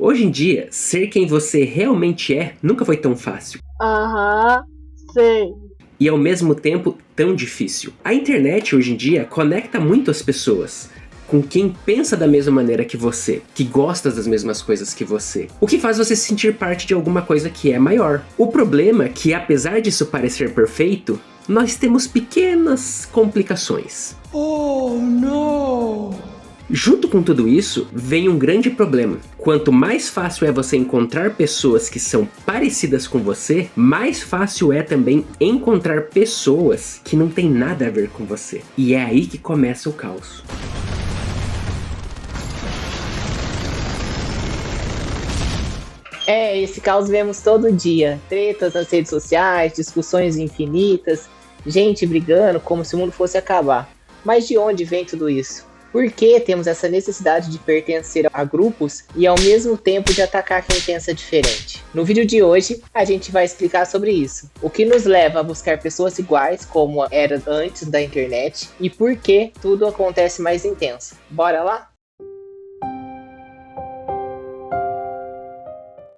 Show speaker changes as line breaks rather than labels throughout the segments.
Hoje em dia, ser quem você realmente é nunca foi tão fácil.
Aham, sei.
E ao mesmo tempo tão difícil. A internet hoje em dia conecta muito as pessoas com quem pensa da mesma maneira que você, que gosta das mesmas coisas que você, o que faz você se sentir parte de alguma coisa que é maior. O problema é que, apesar disso parecer perfeito, nós temos pequenas complicações.
Oh, não!
Junto com tudo isso, vem um grande problema. Quanto mais fácil é você encontrar pessoas que são parecidas com você, mais fácil é também encontrar pessoas que não têm nada a ver com você. E é aí que começa o caos.
Esse caos vemos todo dia. Tretas nas redes sociais, discussões infinitas, gente brigando como se o mundo fosse acabar. Mas de onde vem tudo isso? Por que temos essa necessidade de pertencer a grupos e ao mesmo tempo de atacar quem pensa diferente? No vídeo de hoje, a gente vai explicar sobre isso. O que nos leva a buscar pessoas iguais, como era antes da internet, e por que tudo acontece mais intenso. Bora lá?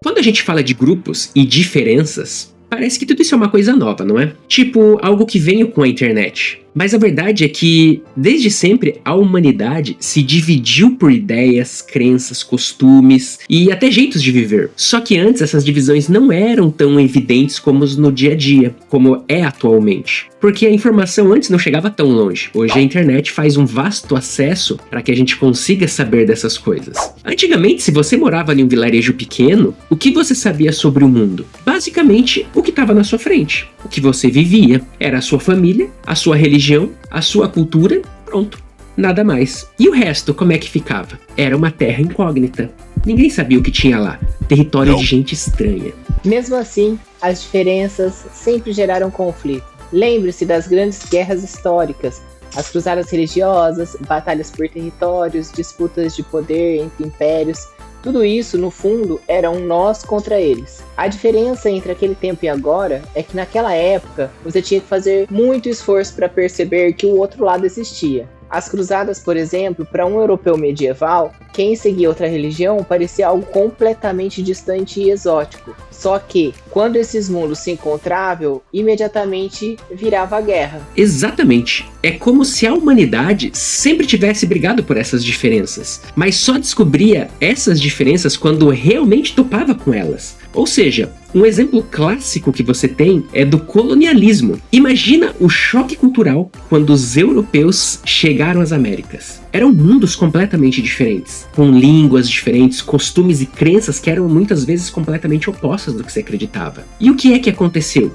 Quando a gente fala de grupos e diferenças, parece que tudo isso é uma coisa nova, não é? Tipo, algo que veio com a internet. Mas a verdade é que, desde sempre, a humanidade se dividiu por ideias, crenças, costumes e até jeitos de viver. Só que antes essas divisões não eram tão evidentes como no dia a dia, como é atualmente. Porque a informação antes não chegava tão longe. Hoje a internet faz um vasto acesso para que a gente consiga saber dessas coisas. Antigamente, se você morava em um vilarejo pequeno, o que você sabia sobre o mundo? Basicamente, o que estava na sua frente. O que você vivia era a sua família, a sua religião, a sua cultura, pronto. Nada mais. E o resto, como é que ficava? Era uma terra incógnita. Ninguém sabia o que tinha lá. Território de gente estranha.
Mesmo assim, as diferenças sempre geraram conflito. Lembre-se das grandes guerras históricas, as cruzadas religiosas, batalhas por territórios, disputas de poder entre impérios. Tudo isso, no fundo, era um nós contra eles. A diferença entre aquele tempo e agora é que naquela época você tinha que fazer muito esforço para perceber que o outro lado existia. As cruzadas, por exemplo, para um europeu medieval, quem seguia outra religião parecia algo completamente distante e exótico. Só que, quando esses mundos se encontravam, imediatamente virava a guerra.
Exatamente. É como se a humanidade sempre tivesse brigado por essas diferenças, mas só descobria essas diferenças quando realmente topava com elas. Ou seja, um exemplo clássico que você tem é do colonialismo. Imagina o choque cultural quando os europeus chegaram às Américas. Eram mundos completamente diferentes, com línguas diferentes, costumes e crenças que eram muitas vezes completamente opostas do que você acreditava. E o que é que aconteceu?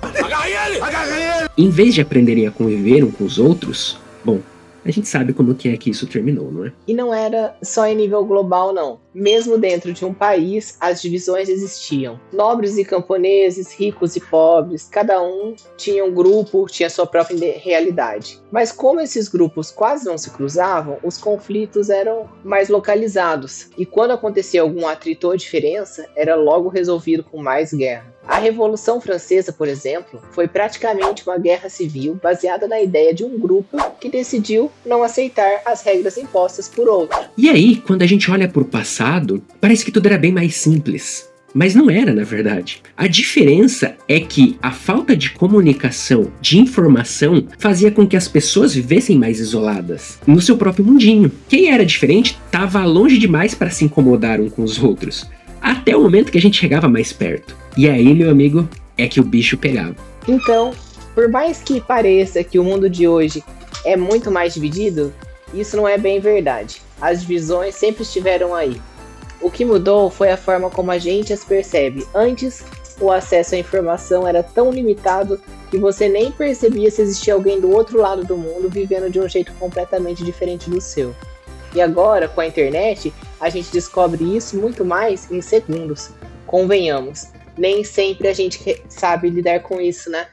Em vez de aprenderem a conviver uns com os outros, bom, a gente sabe como que é que isso terminou, não é?
E não era só em nível global, não. Mesmo dentro de um país, as divisões existiam. Nobres e camponeses, ricos e pobres, cada um tinha um grupo, tinha sua própria realidade. Mas como esses grupos quase não se cruzavam, os conflitos eram mais localizados. E quando acontecia algum atrito ou diferença, era logo resolvido com mais guerra. A Revolução Francesa, por exemplo, foi praticamente uma guerra civil baseada na ideia de um grupo que decidiu não aceitar as regras impostas por outro.
E aí, quando a gente olha para o passado, parece que tudo era bem mais simples. Mas não era, na verdade. A diferença é que a falta de comunicação, de informação, fazia com que as pessoas vivessem mais isoladas, no seu próprio mundinho. Quem era diferente estava longe demais para se incomodar um com os outros, até o momento que a gente chegava mais perto. E aí, meu amigo, é que o bicho pegava.
Então, por mais que pareça que o mundo de hoje é muito mais dividido, isso não é bem verdade. As divisões sempre estiveram aí. O que mudou foi a forma como a gente as percebe. Antes, o acesso à informação era tão limitado que você nem percebia se existia alguém do outro lado do mundo vivendo de um jeito completamente diferente do seu. E agora, com a internet, a gente descobre isso muito mais em segundos. Convenhamos, nem sempre a gente sabe lidar com isso, né?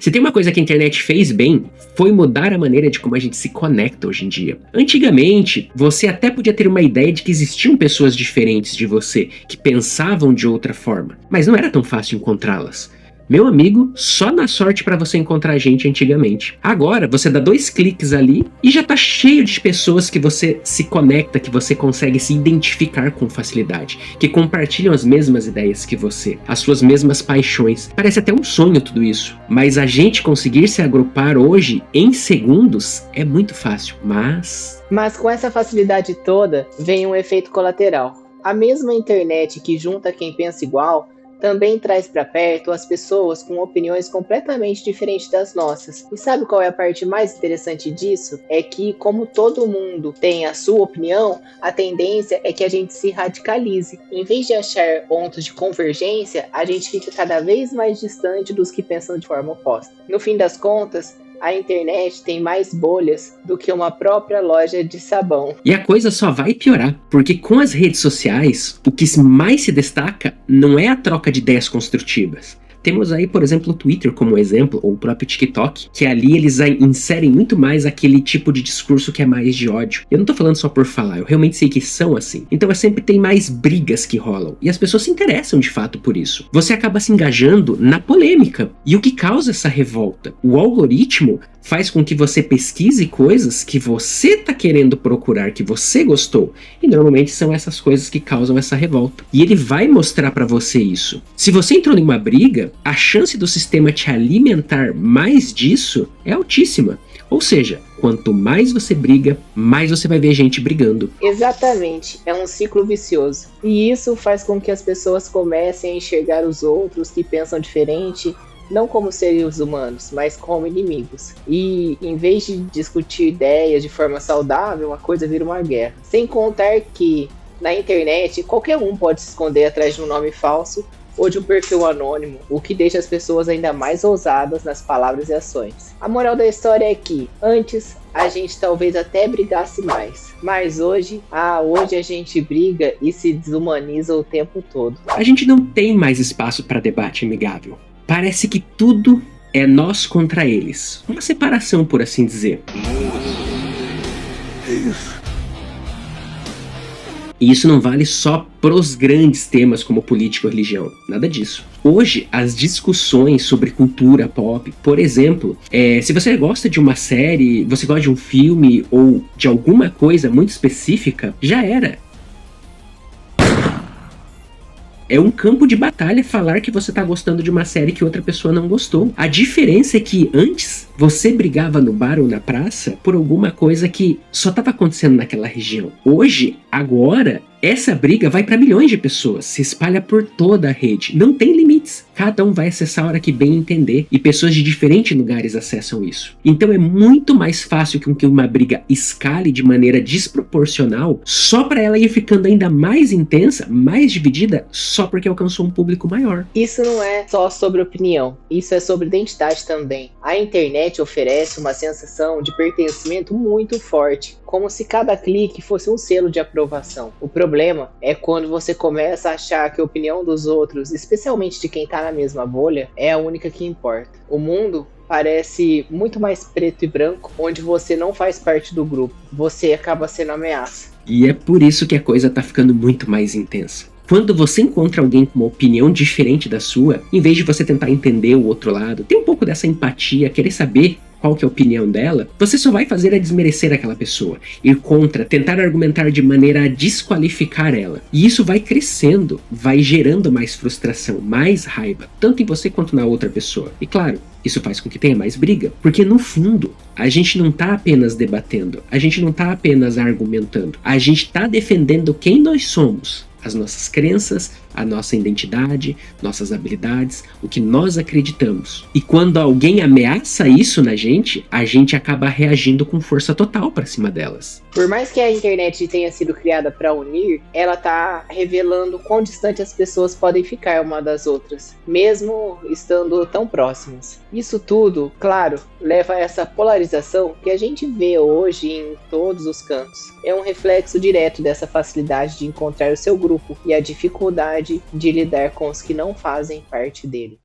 Se tem uma coisa que a internet fez bem, foi mudar a maneira de como a gente se conecta hoje em dia. Antigamente, você até podia ter uma ideia de que existiam pessoas diferentes de você, que pensavam de outra forma, mas não era tão fácil encontrá-las. Meu amigo, só na sorte pra você encontrar gente antigamente. Agora, você dá 2 cliques ali e já tá cheio de pessoas que você se conecta, que você consegue se identificar com facilidade, que compartilham as mesmas ideias que você, as suas mesmas paixões. Parece até um sonho tudo isso, mas a gente conseguir se agrupar hoje em segundos é muito fácil, mas
com essa facilidade toda, vem um efeito colateral. A mesma internet que junta quem pensa igual também traz para perto as pessoas com opiniões completamente diferentes das nossas. E sabe qual é a parte mais interessante disso? É que, como todo mundo tem a sua opinião, a tendência é que a gente se radicalize. Em vez de achar pontos de convergência, a gente fica cada vez mais distante dos que pensam de forma oposta. No fim das contas, a internet tem mais bolhas do que uma própria loja de sabão.
E a coisa só vai piorar, porque com as redes sociais, o que mais se destaca não é a troca de ideias construtivas. Temos aí, por exemplo, o Twitter como exemplo, ou o próprio TikTok, que ali eles inserem muito mais aquele tipo de discurso que é mais de ódio. Eu não tô falando só por falar, eu realmente sei que são assim. Então sempre tem mais brigas que rolam, e as pessoas se interessam de fato por isso. Você acaba se engajando na polêmica, e o que causa essa revolta? O algoritmo faz com que você pesquise coisas que você tá querendo procurar, que você gostou. E normalmente são essas coisas que causam essa revolta. E ele vai mostrar pra você isso. Se você entrou em uma briga, a chance do sistema te alimentar mais disso é altíssima. Ou seja, quanto mais você briga, mais você vai ver gente brigando.
Exatamente, é um ciclo vicioso. E isso faz com que as pessoas comecem a enxergar os outros que pensam diferente, não como seres humanos, mas como inimigos. E em vez de discutir ideias de forma saudável, a coisa vira uma guerra. Sem contar que na internet qualquer um pode se esconder atrás de um nome falso ou de um perfil anônimo, o que deixa as pessoas ainda mais ousadas nas palavras e ações. A moral da história é que antes a gente talvez até brigasse mais, mas hoje a gente briga e se desumaniza o tempo todo.
A gente não tem mais espaço para debate amigável. Parece que tudo é nós contra eles. Uma separação, por assim dizer. E isso não vale só pros grandes temas como política ou religião. Nada disso. Hoje, as discussões sobre cultura pop, por exemplo, se você gosta de uma série, você gosta de um filme ou de alguma coisa muito específica, já era. É um campo de batalha falar que você tá gostando de uma série que outra pessoa não gostou. A diferença é que antes você brigava no bar ou na praça por alguma coisa que só tava acontecendo naquela região. Hoje, agora, essa briga vai para milhões de pessoas, se espalha por toda a rede, não tem limites. Cada um vai acessar a hora que bem entender, e pessoas de diferentes lugares acessam isso. Então é muito mais fácil que uma briga escale de maneira desproporcional, só para ela ir ficando ainda mais intensa, mais dividida, só porque alcançou um público maior.
Isso não é só sobre opinião, isso é sobre identidade também. A internet oferece uma sensação de pertencimento muito forte, como se cada clique fosse um selo de aprovação. O problema é quando você começa a achar que a opinião dos outros, especialmente de quem tá na mesma bolha, é a única que importa. O mundo parece muito mais preto e branco, onde você não faz parte do grupo, você acaba sendo ameaça.
E é por isso que a coisa tá ficando muito mais intensa. Quando você encontra alguém com uma opinião diferente da sua, em vez de você tentar entender o outro lado, ter um pouco dessa empatia, querer saber qual que é a opinião dela, você só vai fazer a desmerecer aquela pessoa, ir contra, tentar argumentar de maneira a desqualificar ela. E isso vai crescendo, vai gerando mais frustração, mais raiva, tanto em você quanto na outra pessoa. E claro, isso faz com que tenha mais briga, porque no fundo, a gente não tá apenas debatendo, a gente não tá apenas argumentando, a gente tá defendendo quem nós somos, as nossas crenças, a nossa identidade, nossas habilidades, o que nós acreditamos. E quando alguém ameaça isso na gente, a gente acaba reagindo com força total para cima delas.
Por mais que a internet tenha sido criada para unir, ela tá revelando quão distante as pessoas podem ficar uma das outras, mesmo estando tão próximas. Isso tudo, claro, leva a essa polarização que a gente vê hoje em todos os cantos. É um reflexo direto dessa facilidade de encontrar o seu grupo e a dificuldade de lidar com os que não fazem parte dele.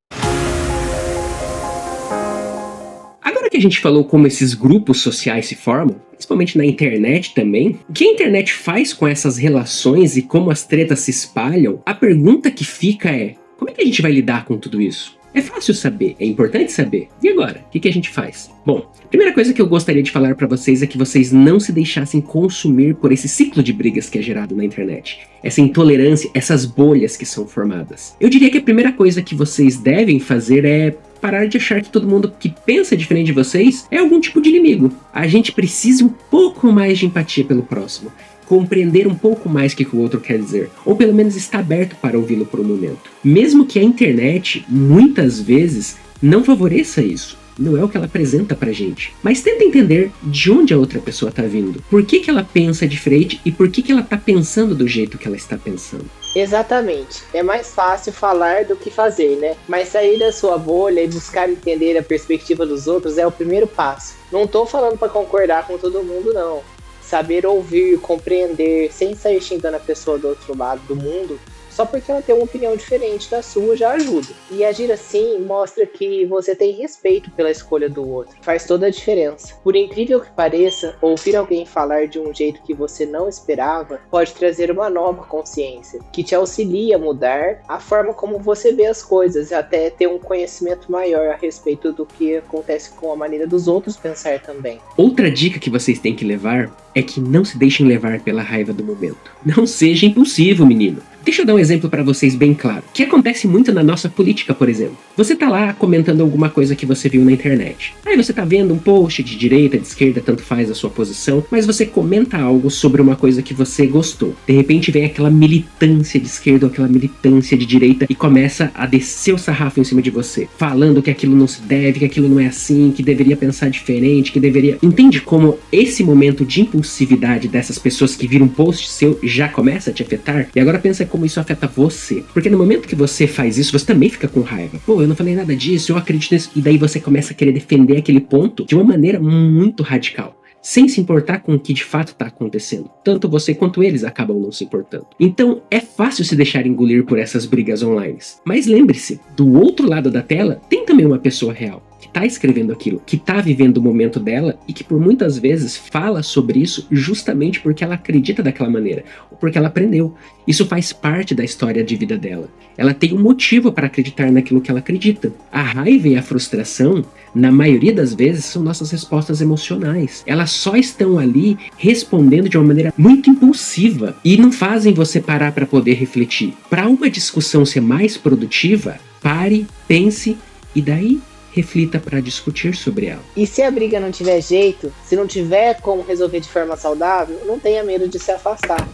Agora que a gente falou como esses grupos sociais se formam, principalmente na internet também, o que a internet faz com essas relações e como as tretas se espalham, a pergunta que fica é: como é que a gente vai lidar com tudo isso? É fácil saber, é importante saber. E agora? O que a gente faz? Bom, a primeira coisa que eu gostaria de falar pra vocês é que vocês não se deixassem consumir por esse ciclo de brigas que é gerado na internet. Essa intolerância, essas bolhas que são formadas. Eu diria que a primeira coisa que vocês devem fazer é parar de achar que todo mundo que pensa diferente de vocês é algum tipo de inimigo. A gente precisa um pouco mais de empatia pelo próximo. Compreender um pouco mais o que o outro quer dizer, ou pelo menos estar aberto para ouvi-lo por um momento. Mesmo que a internet, muitas vezes, não favoreça isso. Não é o que ela apresenta pra gente. Mas tenta entender de onde a outra pessoa tá vindo. Por que ela pensa diferente e por que ela tá pensando do jeito que ela está pensando.
Exatamente. É mais fácil falar do que fazer, né? Mas sair da sua bolha e buscar entender a perspectiva dos outros é o primeiro passo. Não tô falando para concordar com todo mundo, não. Saber ouvir, compreender, sem sair xingando a pessoa do outro lado do mundo, só porque ela tem uma opinião diferente da sua já ajuda. E agir assim mostra que você tem respeito pela escolha do outro. Faz toda a diferença. Por incrível que pareça, ouvir alguém falar de um jeito que você não esperava pode trazer uma nova consciência, que te auxilia a mudar a forma como você vê as coisas e até ter um conhecimento maior a respeito do que acontece com a maneira dos outros pensar também.
Outra dica que vocês têm que levar é que não se deixem levar pela raiva do momento. Não seja impulsivo, menino. Deixa eu dar um exemplo para vocês bem claro, que acontece muito na nossa política, por exemplo. Você tá lá comentando alguma coisa que você viu na internet. Aí você tá vendo um post de direita, de esquerda, tanto faz a sua posição, mas você comenta algo sobre uma coisa que você gostou. De repente vem aquela militância de esquerda ou aquela militância de direita e começa a descer o sarrafo em cima de você, falando que aquilo não se deve, que aquilo não é assim, que deveria pensar diferente, que deveria... Entende como esse momento de impulsividade dessas pessoas que viram um post seu já começa a te afetar? E agora pensa como isso afeta você. Porque no momento que você faz isso, você também fica com raiva. Pô, eu não falei nada disso, eu acredito nisso. E daí você começa a querer defender aquele ponto de uma maneira muito radical, sem se importar com o que de fato está acontecendo. Tanto você quanto eles acabam não se importando. Então é fácil se deixar engolir por essas brigas online. Mas lembre-se, do outro lado da tela tem também uma pessoa real, que tá escrevendo aquilo, que tá vivendo o momento dela e que por muitas vezes fala sobre isso justamente porque ela acredita daquela maneira, ou porque ela aprendeu. Isso faz parte da história de vida dela. Ela tem um motivo para acreditar naquilo que ela acredita. A raiva e a frustração, na maioria das vezes, são nossas respostas emocionais. Elas só estão ali respondendo de uma maneira muito impulsiva e não fazem você parar para poder refletir. Para uma discussão ser mais produtiva, pare, pense e daí reflita para discutir sobre ela.
E se a briga não tiver jeito, se não tiver como resolver de forma saudável, não tenha medo de se afastar.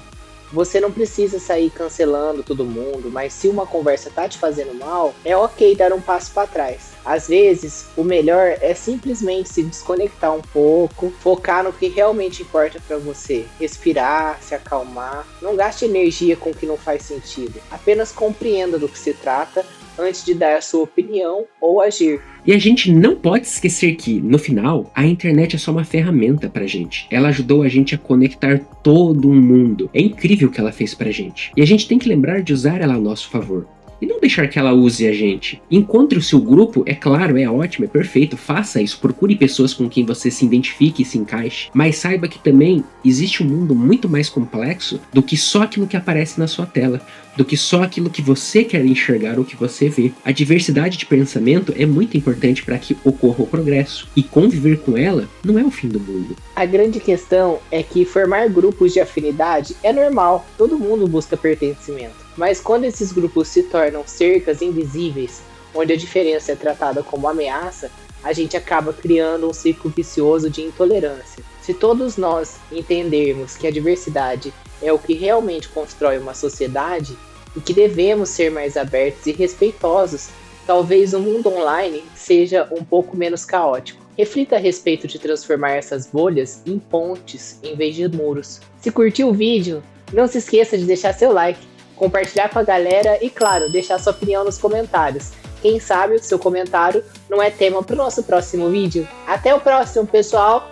Você não precisa sair cancelando todo mundo, mas se uma conversa tá te fazendo mal, é ok dar um passo para trás. Às vezes, o melhor é simplesmente se desconectar um pouco, focar no que realmente importa para você, respirar, se acalmar. Não gaste energia com o que não faz sentido. Apenas compreenda do que se trata antes de dar a sua opinião ou agir.
E a gente não pode esquecer que, no final, a internet é só uma ferramenta pra gente. Ela ajudou a gente a conectar todo mundo. É incrível o que ela fez pra gente. E a gente tem que lembrar de usar ela a nosso favor. E não deixar que ela use a gente. Encontre o seu grupo, é claro, é ótimo, é perfeito, faça isso, procure pessoas com quem você se identifique e se encaixe, mas saiba que também existe um mundo muito mais complexo do que só aquilo que aparece na sua tela, do que só aquilo que você quer enxergar ou que você vê. A diversidade de pensamento é muito importante para que ocorra o progresso, e conviver com ela não é o fim do mundo.
A grande questão é que formar grupos de afinidade é normal, todo mundo busca pertencimento. Mas quando esses grupos se tornam cercas invisíveis, onde a diferença é tratada como ameaça, a gente acaba criando um ciclo vicioso de intolerância. Se todos nós entendermos que a diversidade é o que realmente constrói uma sociedade e que devemos ser mais abertos e respeitosos, talvez o mundo online seja um pouco menos caótico. Reflita a respeito de transformar essas bolhas em pontes em vez de muros. Se curtiu o vídeo, não se esqueça de deixar seu like, compartilhar com a galera e, claro, deixar sua opinião nos comentários. Quem sabe o seu comentário não é tema para o nosso próximo vídeo. Até o próximo, pessoal!